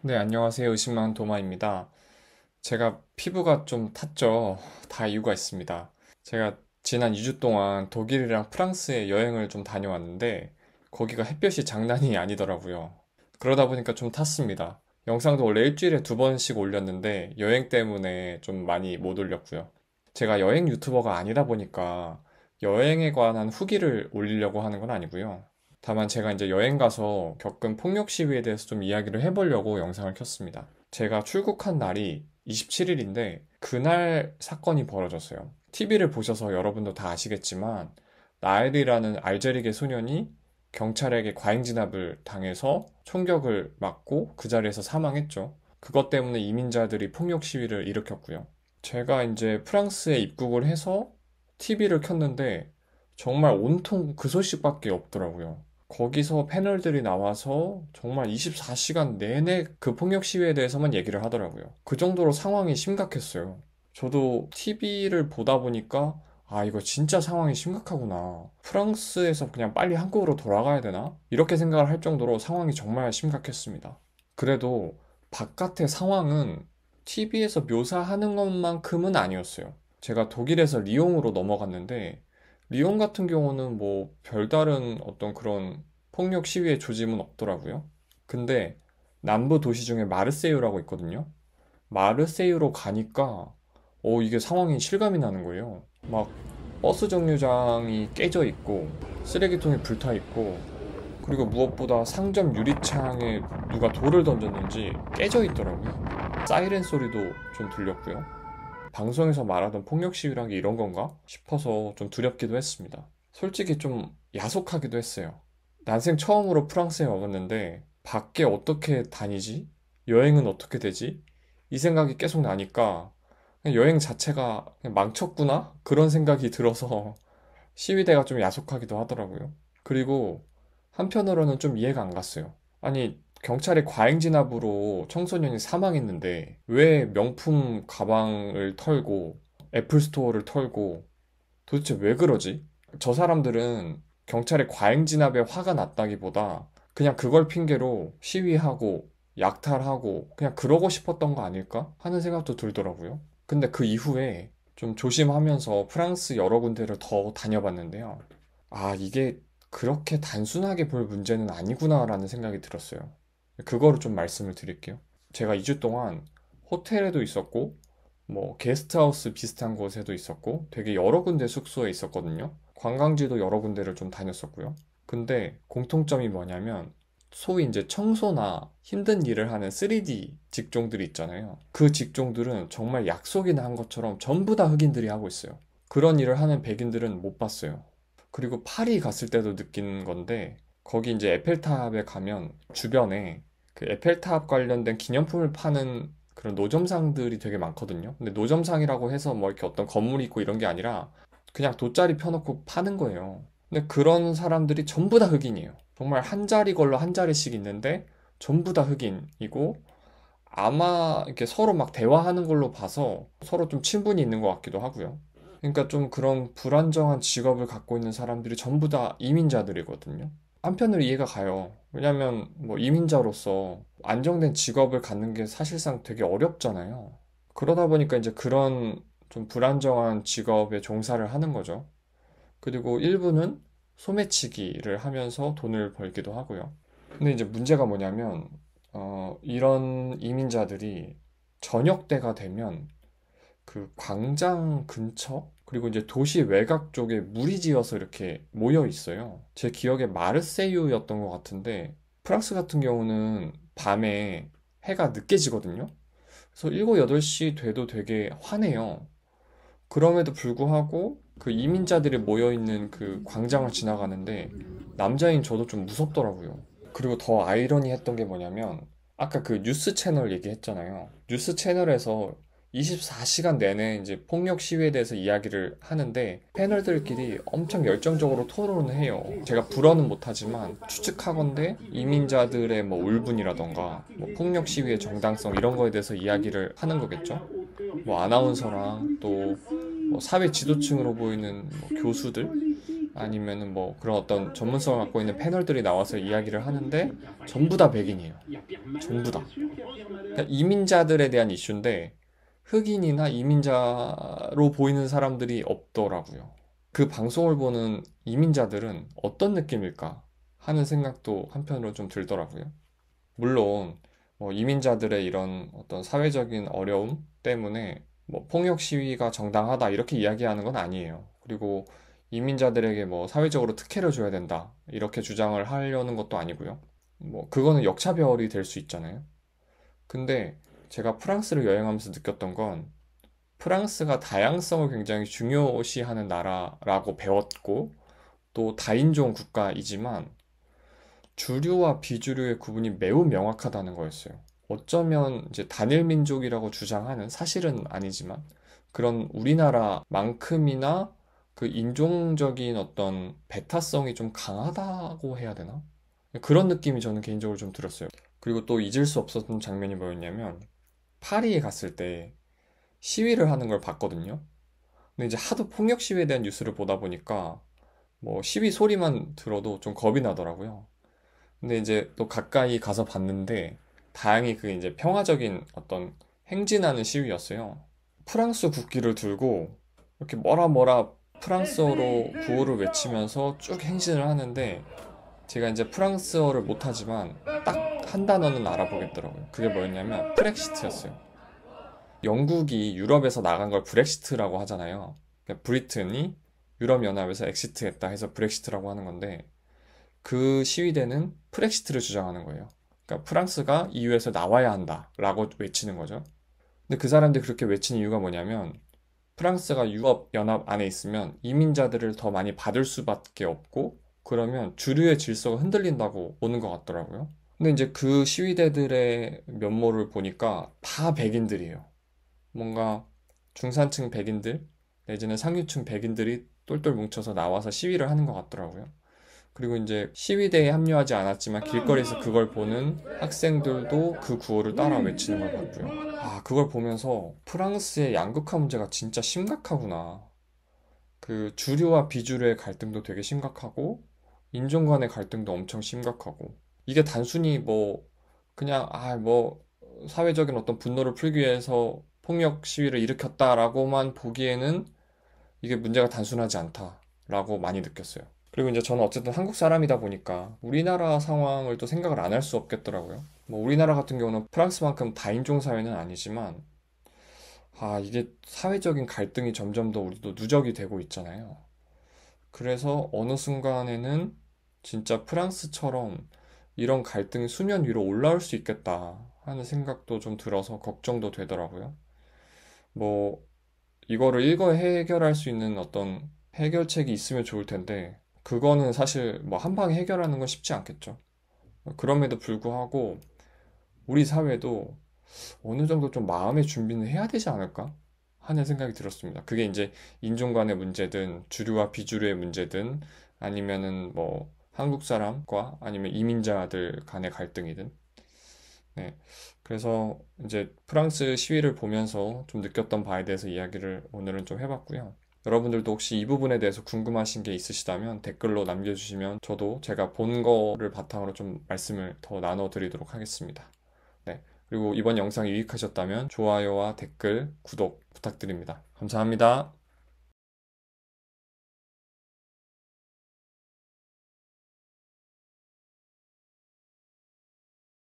네, 안녕하세요. 의식만 도마입니다. 제가 피부가 좀 탔죠. 다 이유가 있습니다. 제가 지난 2주 동안 독일이랑 프랑스에 여행을 좀 다녀왔는데, 거기가 햇볕이 장난이 아니더라고요. 그러다 보니까 좀 탔습니다. 영상도 원래 일주일에 2번씩 올렸는데, 여행 때문에 좀 많이 못 올렸고요. 제가 여행 유튜버가 아니다 보니까, 여행에 관한 후기를 올리려고 하는 건 아니고요. 다만 제가 이제 여행 가서 겪은 폭력 시위에 대해서 좀 이야기를 해보려고 영상을 켰습니다. 제가 출국한 날이 27일인데 그날 사건이 벌어졌어요. TV를 보셔서 여러분도 다 아시겠지만 나엘이라는 알제리계 소년이 경찰에게 과잉 진압을 당해서 총격을 맞고 그 자리에서 사망했죠. 그것 때문에 이민자들이 폭력 시위를 일으켰고요. 제가 이제 프랑스에 입국을 해서 TV를 켰는데 정말 온통 그 소식밖에 없더라고요. 거기서 패널들이 나와서 정말 24시간 내내 그 폭력 시위에 대해서만 얘기를 하더라고요. 그 정도로 상황이 심각했어요. 저도 TV를 보다 보니까 아, 이거 진짜 상황이 심각하구나. 프랑스에서 그냥 빨리 한국으로 돌아가야 되나? 이렇게 생각을 할 정도로 상황이 정말 심각했습니다. 그래도 바깥의 상황은 TV에서 묘사하는 것만큼은 아니었어요. 제가 독일에서 리옹으로 넘어갔는데 리옹 같은 경우는 뭐 별다른 어떤 그런 폭력 시위의 조짐은 없더라고요. 근데 남부 도시 중에 마르세유라고 있거든요. 마르세유로 가니까 이게 상황이 실감이 나는 거예요. 막 버스 정류장이 깨져 있고 쓰레기통이 불타 있고 그리고 무엇보다 상점 유리창에 누가 돌을 던졌는지 깨져 있더라고요. 사이렌 소리도 좀 들렸고요. 방송에서 말하던 폭력 시위란 게 이런 건가 싶어서 좀 두렵기도 했습니다. 솔직히 좀 야속하기도 했어요. 난생 처음으로 프랑스에 와봤는데 밖에 어떻게 다니지? 여행은 어떻게 되지? 이 생각이 계속 나니까 그냥 여행 자체가 그냥 망쳤구나? 그런 생각이 들어서 시위대가 좀 야속하기도 하더라고요. 그리고 한편으로는 좀 이해가 안 갔어요. 아니, 경찰의 과잉 진압으로 청소년이 사망했는데 왜 명품 가방을 털고 애플 스토어를 털고 도대체 왜 그러지? 저 사람들은 경찰의 과잉 진압에 화가 났다기보다 그냥 그걸 핑계로 시위하고 약탈하고 그냥 그러고 싶었던 거 아닐까 하는 생각도 들더라고요. 근데 그 이후에 좀 조심하면서 프랑스 여러 군데를 더 다녀봤는데요. 아, 이게 그렇게 단순하게 볼 문제는 아니구나라는 생각이 들었어요. 그거를 좀 말씀을 드릴게요. 제가 2주 동안 호텔에도 있었고, 뭐, 게스트하우스 비슷한 곳에도 있었고, 되게 여러 군데 숙소에 있었거든요. 관광지도 여러 군데를 좀 다녔었고요. 근데 공통점이 뭐냐면, 소위 이제 청소나 힘든 일을 하는 3D 직종들이 있잖아요. 그 직종들은 정말 약속이나 한 것처럼 전부 다 흑인들이 하고 있어요. 그런 일을 하는 백인들은 못 봤어요. 그리고 파리 갔을 때도 느낀 건데, 거기 이제 에펠탑에 가면 주변에 그 에펠탑 관련된 기념품을 파는 그런 노점상들이 되게 많거든요. 근데 노점상이라고 해서 뭐 이렇게 어떤 건물이 있고 이런 게 아니라 그냥 돗자리 펴놓고 파는 거예요. 근데 그런 사람들이 전부 다 흑인이에요. 정말 한 자리 걸로 한 자리씩 있는데 전부 다 흑인이고 아마 이렇게 서로 막 대화하는 걸로 봐서 서로 좀 친분이 있는 것 같기도 하고요. 그러니까 좀 그런 불안정한 직업을 갖고 있는 사람들이 전부 다 이민자들이거든요. 한편으로 이해가 가요. 왜냐면 뭐 이민자로서 안정된 직업을 갖는 게 사실상 되게 어렵잖아요. 그러다 보니까 이제 그런 좀 불안정한 직업에 종사를 하는 거죠. 그리고 일부는 소매치기를 하면서 돈을 벌기도 하고요. 근데 이제 문제가 뭐냐면, 이런 이민자들이 저녁 때가 되면 그 광장 근처 그리고 이제 도시 외곽 쪽에 무리지어서 이렇게 모여 있어요. 제 기억에 마르세유였던 것 같은데 프랑스 같은 경우는 밤에 해가 늦게 지거든요. 그래서 7, 8시 돼도 되게 환해요. 그럼에도 불구하고 그 이민자들이 모여 있는 그 광장을 지나가는데 남자인 저도 좀 무섭더라고요. 그리고 더 아이러니했던 게 뭐냐면 아까 그 뉴스 채널 얘기했잖아요. 뉴스 채널에서 24시간 내내 이제 폭력 시위에 대해서 이야기를 하는데 패널들끼리 엄청 열정적으로 토론을 해요. 제가 불어는 못하지만 추측하건대 이민자들의 뭐 울분이라던가 뭐 폭력 시위의 정당성 이런 거에 대해서 이야기를 하는 거겠죠. 뭐 아나운서랑 또 뭐 사회 지도층으로 보이는 뭐 교수들 아니면은 뭐 그런 어떤 전문성을 갖고 있는 패널들이 나와서 이야기를 하는데 전부 다 백인이에요. 전부 다. 그러니까 이민자들에 대한 이슈인데 흑인이나 이민자로 보이는 사람들이 없더라고요. 그 방송을 보는 이민자들은 어떤 느낌일까 하는 생각도 한편으로 좀 들더라고요. 물론 뭐 이민자들의 이런 어떤 사회적인 어려움 때문에 뭐 폭력 시위가 정당하다 이렇게 이야기하는 건 아니에요. 그리고 이민자들에게 뭐 사회적으로 특혜를 줘야 된다 이렇게 주장을 하려는 것도 아니고요. 뭐 그거는 역차별이 될 수 있잖아요. 근데 제가 프랑스를 여행하면서 느꼈던 건 프랑스가 다양성을 굉장히 중요시하는 나라라고 배웠고 또 다인종 국가이지만 주류와 비주류의 구분이 매우 명확하다는 거였어요. 어쩌면 이제 단일 민족이라고 주장하는 사실은 아니지만 그런 우리나라만큼이나 그 인종적인 어떤 배타성이 좀 강하다고 해야 되나? 그런 느낌이 저는 개인적으로 좀 들었어요. 그리고 또 잊을 수 없었던 장면이 뭐였냐면 파리에 갔을 때 시위를 하는 걸 봤거든요. 근데 이제 하도 폭력 시위에 대한 뉴스를 보다 보니까 뭐 시위 소리만 들어도 좀 겁이 나더라고요. 근데 이제 또 가까이 가서 봤는데 다행히 그게 이제 평화적인 어떤 행진하는 시위였어요. 프랑스 국기를 들고 이렇게 뭐라 뭐라 프랑스어로 구호를 외치면서 쭉 행진을 하는데 제가 이제 프랑스어를 못하지만 딱 한 단어는 알아보겠더라고요. 그게 뭐였냐면 프렉시트였어요. 영국이 유럽에서 나간 걸 브렉시트라고 하잖아요. 그러니까 브리튼이 유럽연합에서 엑시트했다 해서 브렉시트라고 하는 건데 그 시위대는 프렉시트를 주장하는 거예요. 그러니까 프랑스가 EU에서 나와야 한다라고 외치는 거죠. 근데 그 사람들이 그렇게 외친 이유가 뭐냐면 프랑스가 유럽연합 안에 있으면 이민자들을 더 많이 받을 수밖에 없고 그러면 주류의 질서가 흔들린다고 보는 것 같더라고요. 근데 이제 그 시위대들의 면모를 보니까 다 백인들이에요. 뭔가 중산층 백인들 내지는 상류층 백인들이 똘똘 뭉쳐서 나와서 시위를 하는 것 같더라고요. 그리고 이제 시위대에 합류하지 않았지만 길거리에서 그걸 보는 학생들도 그 구호를 따라 외치는 걸 봤고요. 아, 그걸 보면서 프랑스의 양극화 문제가 진짜 심각하구나. 그 주류와 비주류의 갈등도 되게 심각하고 인종 간의 갈등도 엄청 심각하고 이게 단순히 뭐 그냥 뭐 사회적인 어떤 분노를 풀기 위해서 폭력 시위를 일으켰다라고만 보기에는 이게 문제가 단순하지 않다라고 많이 느꼈어요. 그리고 이제 저는 어쨌든 한국 사람이다 보니까 우리나라 상황을 또 생각을 안 할 수 없겠더라고요. 뭐 우리나라 같은 경우는 프랑스만큼 다인종 사회는 아니지만 이게 사회적인 갈등이 점점 더 우리도 누적이 되고 있잖아요. 그래서 어느 순간에는 진짜 프랑스처럼 이런 갈등이 수면 위로 올라올 수 있겠다 하는 생각도 좀 들어서 걱정도 되더라고요. 뭐 이거를 일거 해결할 수 있는 어떤 해결책이 있으면 좋을 텐데 그거는 사실 뭐 한 방에 해결하는 건 쉽지 않겠죠. 그럼에도 불구하고 우리 사회도 어느 정도 좀 마음의 준비는 해야 되지 않을까 하는 생각이 들었습니다. 그게 이제 인종 간의 문제든 주류와 비주류의 문제든 아니면은 뭐 한국 사람과 아니면 이민자들 간의 갈등이든 네. 그래서 이제 프랑스 시위를 보면서 좀 느꼈던 바에 대해서 이야기를 오늘은 좀 해봤고요. 여러분들도 혹시 이 부분에 대해서 궁금하신 게 있으시다면 댓글로 남겨주시면 저도 제가 본 거를 바탕으로 좀 말씀을 더 나눠드리도록 하겠습니다. 네. 그리고 이번 영상이 유익하셨다면 좋아요와 댓글, 구독 부탁드립니다. 감사합니다.